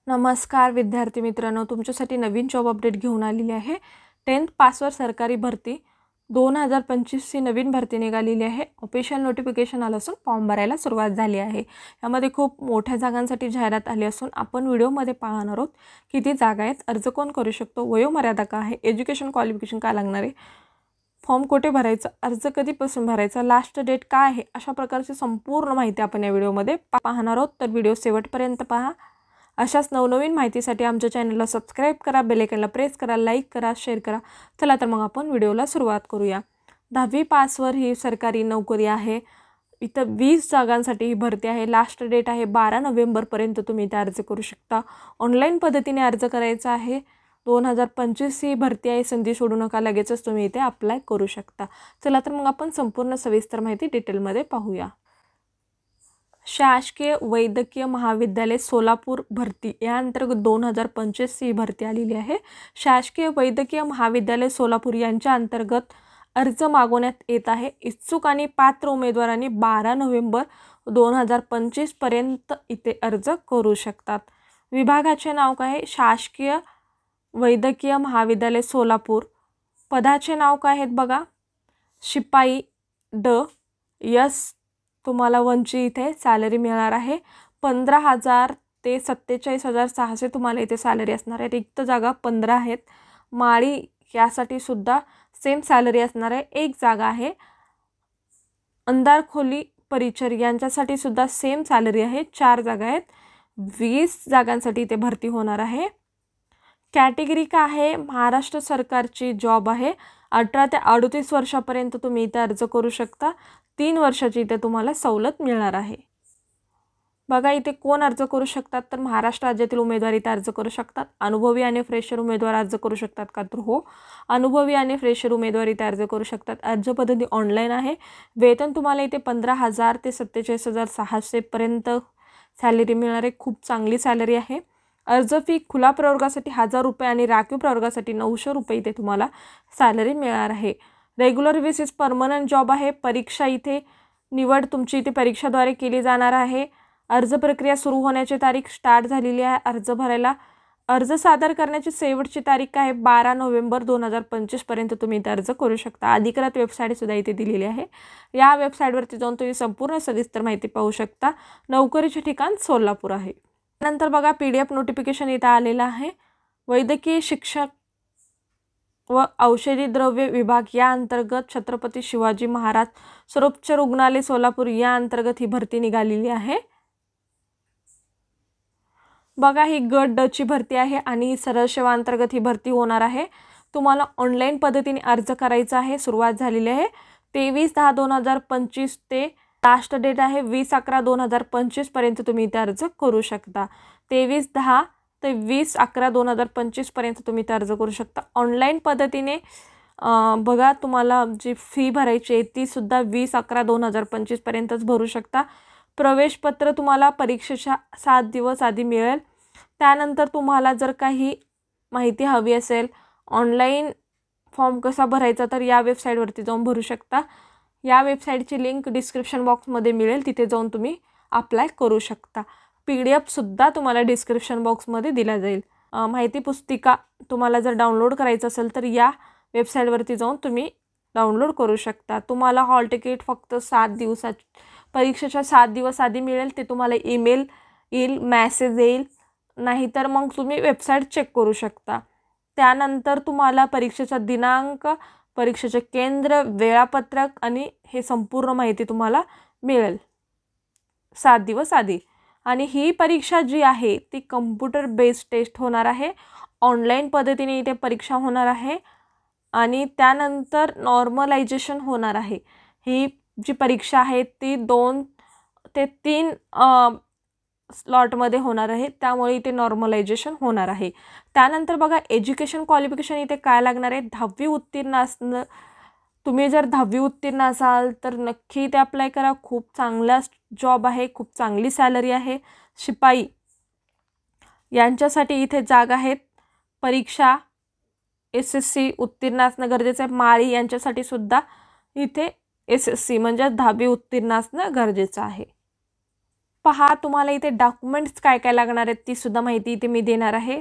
नमस्कार विद्यार्थी मित्रांनो, तुमच्यासाठी नवीन जॉब अपडेट घेऊन आलेली आहे। 10th पासवर सरकारी भरती 2025 ची नवीन भरती निघालेली आहे। ऑफिशियल नोटिफिकेशन आलं असून फॉर्म भरायला सुरुवात झाली आहे। यामध्ये खूप मोठ्या जागांसाठी जाहिरात आली असून आपण व्हिडिओमध्ये पाहणार आहोत किती जागा आहेत, अर्ज कोण करू शकतो, वयोमर्यादा काय आहे, एज्युकेशन क्वालिफिकेशन काय लागणार आहे, फॉर्म कुठे भरायचा, अर्ज कधीपासून भरायचा, लास्ट डेट काय आहे, अशा प्रकारची संपूर्ण माहिती आपण या व्हिडिओमध्ये पाहणार आहोत। तर व्हिडिओ शेवटपर्यंत पहा। अशाच नवनवीन माहितीसाठी आमच्या चॅनलला सबस्क्राइब करा, बेल आयकॉनला प्रेस करा, लाईक करा, शेअर करा। चला तर मग आपण व्हिडिओला सुरुवात करूया। 10वी पासवर ही सरकारी नोकरी आहे। इथं 20 जागांसाठी ही भरती आहे। लास्ट डेट आहे 12 नोव्हेंबर पर्यंत तुम्ही इथे अर्ज करू शकता। ऑनलाईन पद्धतीने अर्ज करायचा आहे। 2025 ही भरती आहे, संधी सोडू नका, लगेचच तुम्ही इथे अप्लाय करू शकता। चला तर मग आपण संपूर्ण सविस्तर माहिती डिटेलमध्ये पाहूया। शासकीय वैद्यकीय महाविद्यालय सोलापूर भरती या अंतर्गत 2025 ही भरती आलेली आहे। शासकीय वैद्यकीय महाविद्यालय सोलापूर यांच्या अंतर्गत अर्ज मागवण्यात येत आहे। इच्छुक आणि पात्र उमेदवारांनी 12 नोव्हेंबर 2025 पर्यंत इथे अर्ज करू शकतात। विभागाचे नाव काय आहे? शासकीय वैद्यकीय महाविद्यालय सोलापूर। पदाचे नाव काय आहेत बघा, शिपाई ड एस। तुम्हाला 1ची इथे सॅलरी मिळणार आहे। 15,000 ते 47,600 तुम्हाला इथे सॅलरी असणार आहे। रिक्त जागा 15 आहेत। माळी यासाठी सुद्धा सेम सॅलरी असणार आहे, एक जागा आहे। अंधारखोली परिचर यांच्यासाठी सुद्धा सेम सॅलरी आहे, 4 जागा आहेत। 20 जागांसाठी इथे भरती होणार आहे। कॅटेगरी काय आहे? महाराष्ट्र सरकारची जॉब आहे। 18 ते 38 वर्षापर्यंत तुम्ही इथे अर्ज करू शकता। 3 वर्षाची इथे तुम्हाला सवलत मिळणार आहे। बघा इथे कोण अर्ज करू शकतात, तर महाराष्ट्र राज्यातील उमेदवार इथे अर्ज करू शकतात। अनुभवी आणि फ्रेशर उमेदवार अर्ज करू शकतात का, तर हो, अनुभवी आणि फ्रेशर उमेदवार इथे अर्ज करू शकतात। अर्ज पद्धती ऑनलाईन आहे। वेतन तुम्हाला इथे 15,000 ते 47,600 पर्यंत सॅलरी मिळणार आहे, खूप चांगली सॅलरी आहे। अर्ज फी खुला प्रवर्गासाठी 1000 रुपये आणि राखीव प्रवर्गासाठी 900 रुपये इथे तुम्हाला सॅलरी मिळणार आहे। रेग्युलर बेसिस परमनंट जॉब आहे। परीक्षा इथे निवड तुमची इथे परीक्षाद्वारे केली जाणार आहे। अर्ज प्रक्रिया सुरू होण्याची तारीख स्टार्ट झालेली आहे। अर्ज भरायला अर्ज सादर करण्याची शेवटची तारीख आहे 12 नोव्हेंबर 2025 पर्यंत तुम्ही इथे अर्ज करू शकता। अधिकृत वेबसाईट सुद्धा इथे दिलेली आहे। या वेबसाईटवरती जाऊन तुम्ही संपूर्ण सविस्तर माहिती पाहू शकता। नोकरीचे ठिकाण सोलापूर आहे। नंतर बघा PDF नोटिफिकेशन इथे आलेलं आहे। वैद्यकीय शिक्षक व औषधी द्रव्य विभाग या अंतर्गत छत्रपती शिवाजी महाराज सर्वोच्च रुग्णालय सोलापूर या अंतर्गत ही भरती निघालेली आहे। बघा ही गट ड ची भरती आहे आणि सरळ सेवा अंतर्गत ही भरती होणार आहे। तुम्हाला ऑनलाईन पद्धतीने अर्ज करायचा आहे। सुरुवात झालेली आहे 23/10/2025 ते लास्ट डेट आहे 20/11/2025 पर्यंत तुम्ही इथे अर्ज करू शकता। 23/10 ते 20/11/2025 पर्यंत तुम्ही इथे अर्ज करू शकता। ऑनलाईन पद्धतीने बघा तुम्हाला जी फी भरायची आहे ती सुद्धा 20/11/2025 पर्यंतच भरू शकता। प्रवेशपत्र तुम्हाला परीक्षेच्या 7 दिवस आधी मिळेल। त्यानंतर तुम्हाला जर काही माहिती हवी असेल, ऑनलाईन फॉर्म कसा भरायचा, तर या वेबसाईटवरती जाऊन भरू शकता। या वेबसाईटची लिंक डिस्क्रिप्शन बॉक्समध्ये मिळेल, तिथे जाऊन तुम्ही अप्लाय करू शकता। PDF सुद्धा तुम्हाला डिस्क्रिप्शन बॉक्समध्ये दिला जाईल। माहिती पुस्तिका तुम्हाला जर डाउनलोड करायचं असेल तर या वेबसाईटवरती जाऊन तुम्ही डाउनलोड करू शकता। तुम्हाला हॉल तिकीट फक्त 7 दिवसात परीक्षेच्या 7 दिवस आधी मिळेल। ते तुम्हाला ईमेल येईल, मेसेज येईल, नाहीतर मग तुम्ही वेबसाईट चेक करू शकता। त्यानंतर तुम्हाला परीक्षेचा दिनांक, परीक्षेचे केंद्र, वेळापत्रक आणि हे संपूर्ण माहिती तुम्हाला मिळेल 7 दिवस आधी। आणि ही परीक्षा जी आहे ती कम्प्युटर बेस्ड टेस्ट होणार आहे। ऑनलाईन पद्धतीने इथे परीक्षा होणार आहे आणि त्यानंतर नॉर्मलायझेशन होणार आहे। ही जी परीक्षा आहे ती 2 ते 3 स्लॉटमध्ये होणार आहे, त्यामुळे इथे नॉर्मलायझेशन होणार आहे। त्यानंतर बघा एज्युकेशन क्वालिफिकेशन इथे काय लागणार आहे, 10वी उत्तीर्ण असणं। तुम्ही जर 10वी उत्तीर्ण असाल तर नक्की इथे अप्लाय करा। खूप चांगला जॉब आहे, खूप चांगली सॅलरी आहे। शिपाई यांच्यासाठी इथे जागा आहेत। परीक्षा SSC उत्तीर्ण असणं गरजेचं आहे। माळी यांच्यासाठी सुद्धा इथे SSC म्हणजे 10वी उत्तीर्ण असणं गरजेचं आहे। पहा, तुम्हाला इथे डॉक्युमेंट्स काय काय लागणार आहेत ती सुद्धा माहिती इथे मी देणार आहे.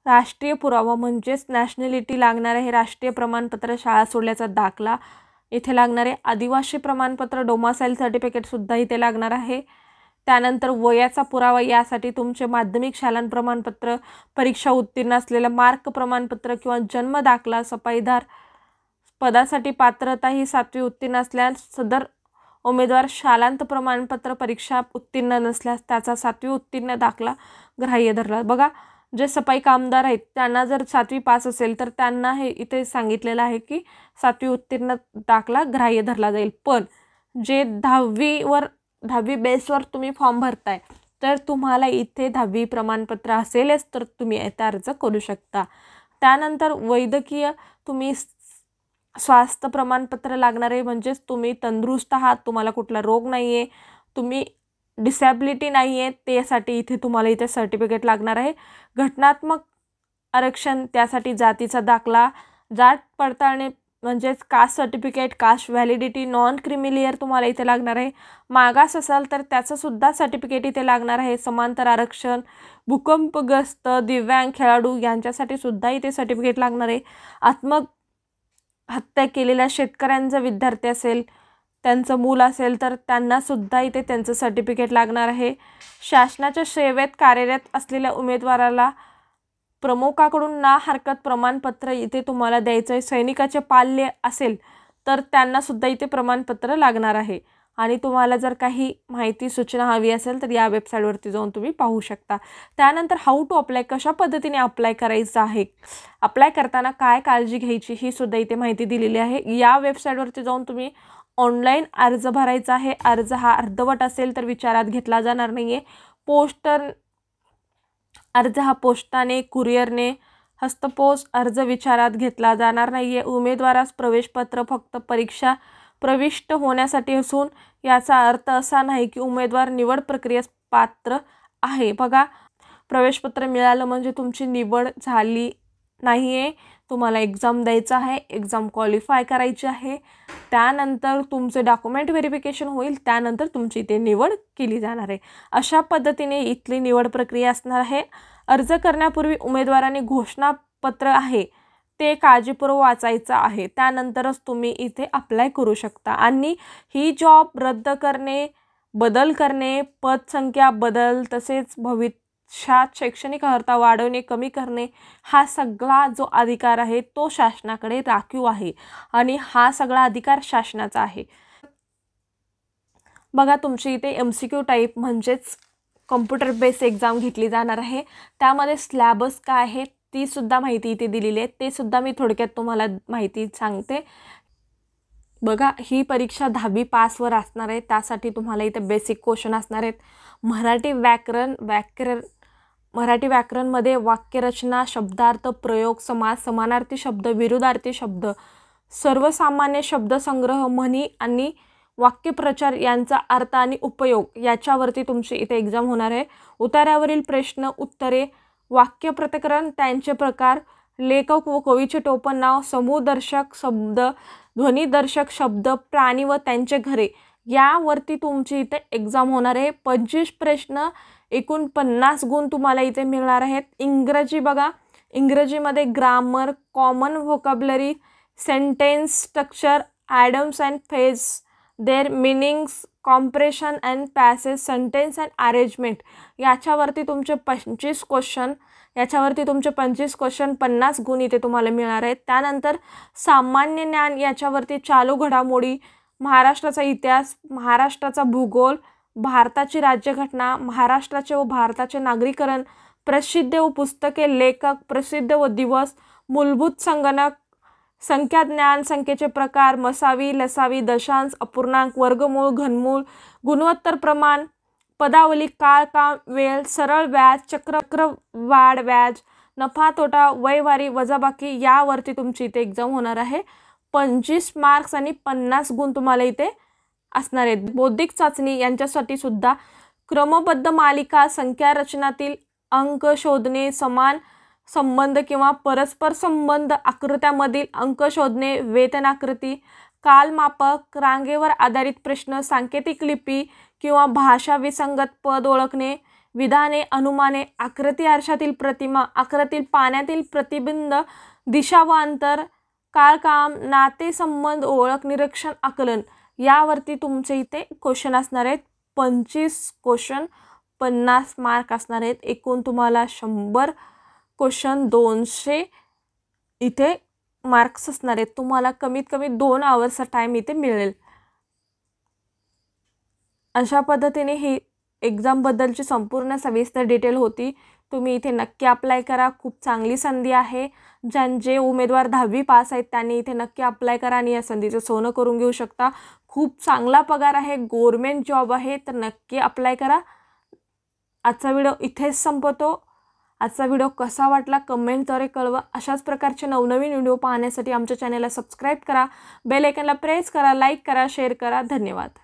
राष्ट्रीय पुरावा म्हणजेच नॅशनॅलिटी लागणार आहे, राष्ट्रीय प्रमाणपत्र, शाळा सोडल्याचा दाखला इथे लागणार आहे, आदिवासी प्रमाणपत्र, डोमासाईल सर्टिफिकेटसुद्धा इथे लागणार आहे. त्यानंतर वयाचा पुरावा, यासाठी तुमचे माध्यमिक शालांत प्रमाणपत्र, परीक्षा उत्तीर्ण असलेलं मार्क प्रमाणपत्र किंवा जन्म दाखला, सफाईदार पदासाठी पात्रता ही 7वी उत्तीर्ण असल्यास सदर उमेदवार शालांत प्रमाणपत्र परीक्षा उत्तीर्ण नसल्यास त्याचा 7वी उत्तीर्ण दाखला ग्राह्य धरला. बघा, जे सफाई कामगार आहेत त्यांना जर 7वी पास असेल तर त्यांना हे इथे सांगितलेलं आहे की 7वी उत्तीर्ण दाखला ग्राह्य धरला जाईल. पण जे 10वी बेसवर तुम्ही फॉर्म भरताय तर तुम्हाला इथे 10वी प्रमाणपत्र असेलच तर तुम्ही इथे अर्ज करू शकता. त्यानंतर वैद्यकीय, तुम्ही स्वास्थ्य प्रमाणपत्र लागणार आहे, म्हणजेच तुम्ही तंदुरुस्त आहात, तुम्हाला कुठला रोग नाही आहे, तुम्ही डिसॅबिलिटी नाही आहे, त्यासाठी इथे तुम्हाला इथे सर्टिफिकेट लागणार आहे. घटनात्मक आरक्षण, त्यासाठी जातीचा दाखला, जात पडताळणी म्हणजेच caste certificate, caste validity, non creamy layer तुम्हाला इथे लागणार आहे. मागास असाल तर त्याचंसुद्धा सर्टिफिकेट इथे लागणार आहे. समांतर आरक्षण, भूकंपग्रस्त, दिव्यांग, खेळाडू यांच्यासाठी सुद्धा इथे सर्टिफिकेट लागणार आहे. आत्महत्या केलेल्या शेतकऱ्यांचा विद्यार्थी असेल, त्यांचं मूल असेल तर त्यांनासुद्धा इथे त्यांचं सर्टिफिकेट लागणार आहे. शासनाच्या सेवेत कार्यरत असलेल्या उमेदवाराला प्रमुखाकडून ना हरकत प्रमाणपत्र इथे तुम्हाला द्यायचं आहे. सैनिकाचे पाल्य असेल तर त्यांनासुद्धा इथे प्रमाणपत्र लागणार आहे. आणि तुम्हाला जर काही माहिती सूचना हवी असेल तर या वेबसाईटवरती जाऊन तुम्ही पाहू शकता. त्यानंतर हाऊ टू अप्लाय, कशा पद्धतीने अप्लाय करायचं आहे, अप्लाय करताना काय काळजी घ्यायची ही सुद्धा इथे माहिती दिलेली आहे. या वेबसाईटवरती जाऊन तुम्ही ऑनलाईन अर्ज भरायचा आहे. अर्ज हा अर्धवट असेल तर विचारात घेतला जाणार नाही आहे. अर्ज हा पोस्टाने, कुरिअरने, हस्तपोस्ट अर्ज विचारात घेतला जाणार नाही आहे. उमेदवारास प्रवेशपत्र फक्त परीक्षा प्रविष्ट होण्यासाठी असून याचा अर्थ असा नाही की उमेदवार निवड प्रक्रियेस पात्र आहे. बघा, प्रवेशपत्र मिळालं म्हणजे तुमची निवड झाली नाही आहे, तुम्हाला एक्झाम द्यायचं आहे, एक्झाम क्वालिफाय करायची आहे, त्यानंतर तुमचे डॉक्युमेंट व्हेरिफिकेशन होईल, त्यानंतर तुमची इथे निवड केली जाणार आहे. अशा पद्धतीने इथली निवड प्रक्रिया असणार आहे. अर्ज करण्यापूर्वी उमेदवाराने घोषणापत्र आहे ते काळजीपूर्वक वाचायचं आहे, त्यानंतरच तुम्ही इथे अप्लाय करू शकता. आणि ही जॉब रद्द करणे, बदल करणे, पदसंख्या बदल, तसेच भविष्यात शैक्षणिक अर्हता वाढवणे, कमी करणे, हा सगळा जो अधिकार आहे तो शासनाकडे राखीव आहे आणि हा सगळा अधिकार शासनाचा आहे. बघा, तुमची इथे MCQ टाईप म्हणजेच कॉम्प्युटर बेस एक्झाम घेतली जाणार आहे. त्यामध्ये सिलेबस काय आहे ती सुद्धा माहिती इथे दिलेली आहे, ते सुद्धा मी थोडक्यात तुम्हाला माहिती सांगते. बघा, ही परीक्षा 10वी पासवर असणार आहे. त्यासाठी तुम्हाला इथे बेसिक क्वेश्चन असणार आहेत. मराठी व्याकरणमध्ये वाक्यरचना, शब्दार्थ, प्रयोग, समास, समानार्थी शब्द, विरुद्धार्थी शब्द, सर्वसामान्य शब्दसंग्रह, म्हणी आणि वाक्यप्रचार यांचा अर्थ आणि उपयोग याच्यावरती तुमची इथे एक्झाम होणार आहे. उतार्यावरील प्रश्न उत्तरे, वाक्यप्रकरण, त्यांचे प्रकार, लेखक व कवीचे टोपण नाव, समूहदर्शक शब्द, ध्वनिदर्शक शब्द, प्राणी व त्यांचे घरे यावरती तुमची इथे एक्झाम होणार आहे. 25 प्रश्न, एकूण 50 गुण तुम्हाला इथे मिळणार आहेत. इंग्रजी, बघा, इंग्रजीमध्ये grammar, common vocabulary, sentence structure, idioms and phrases, their meanings, comprehension and passage, sentence and arrangement याच्यावरती तुमचे 25 क्वेश्चन, 50 गुण इथे तुम्हाला मिळणार आहेत. त्यानंतर सामान्य ज्ञान याच्यावरती चालू घडामोडी, महाराष्ट्राचा इतिहास, महाराष्ट्राचा भूगोल, भारताची राज्यघटना, महाराष्ट्राचे व भारताचे नागरीकरण, प्रसिद्ध व पुस्तके, लेखक, प्रसिद्ध व दिवस, मूलभूत संगणक, संख्याज्ञान, संख्येचे प्रकार, मसावी, लसावी, दशांश, अपूर्णांक, वर्गमूळ, घनमूळ, गुणोत्तर प्रमाण, पदावली, काळ, काम, वेळ, सरळ व्याज, चक्रवाढ व्याज, नफा तोटा, वयवारी, वजाबाकी यावरती तुमची इथे एक्झाम होणार आहे. 25 मार्क्स आणि 50 गुण तुम्हाला इथे असणार आहेत. बौद्धिक चाचणी यांच्यासाठी सुद्धा क्रमबद्ध मालिका, संख्या रचनातील अंक शोधणे, समान संबंध किंवा परस्पर संबंध, आकृत्यामधील अंक शोधणे, वेतनाकृती, कालमापक, रांगेवर आधारित प्रश्न, सांकेतिक लिपी किंवा भाषा विसंगत पद ओळखणे, विधाने, अनुमाने, आकृती आरशातील प्रतिमा, आकृतीतील पाण्यातील प्रतिबिंब, दिशा व अंतर, काळकाम, नातेसंबंध ओळख, निरीक्षण, आकलन यावरती तुमचे इथे क्वेश्चन असणार आहेत. 25 क्वेश्चन 50 मार्क असणार आहेत. एकूण तुम्हाला 100 क्वेश्चन 200 इथे मार्क्स असणार आहेत. तुम्हाला कमीत कमी 2 आवर्सचा टाईम इथे मिळेल. अशा पद्धतीने ही एक्झामबद्दलची संपूर्ण सविस्तर डिटेल होती. तुम्ही इथे नक्की अप्लाय करा. खूप चांगली संधी आहे. जे उमेदवार 10वी पास आहेत त्यांनी इथे नक्की अप्लाय करा आणि या संधीचं सोनं करून घेऊ शकता. खूप चांगला पगार आहे, गव्हर्नमेंट जॉब आहे, तर नक्की अप्लाय करा. आजचा व्हिडिओ इथेच संपवतो. आजचा व्हिडिओ कसा वाटला कमेंटद्वारे कळवा. अशाच प्रकारचे नवनवीन व्हिडिओ पाहण्यासाठी आमच्या चॅनलला सबस्क्राईब करा, बेल आयकॉनला प्रेस करा, लाईक करा, शेअर करा. धन्यवाद.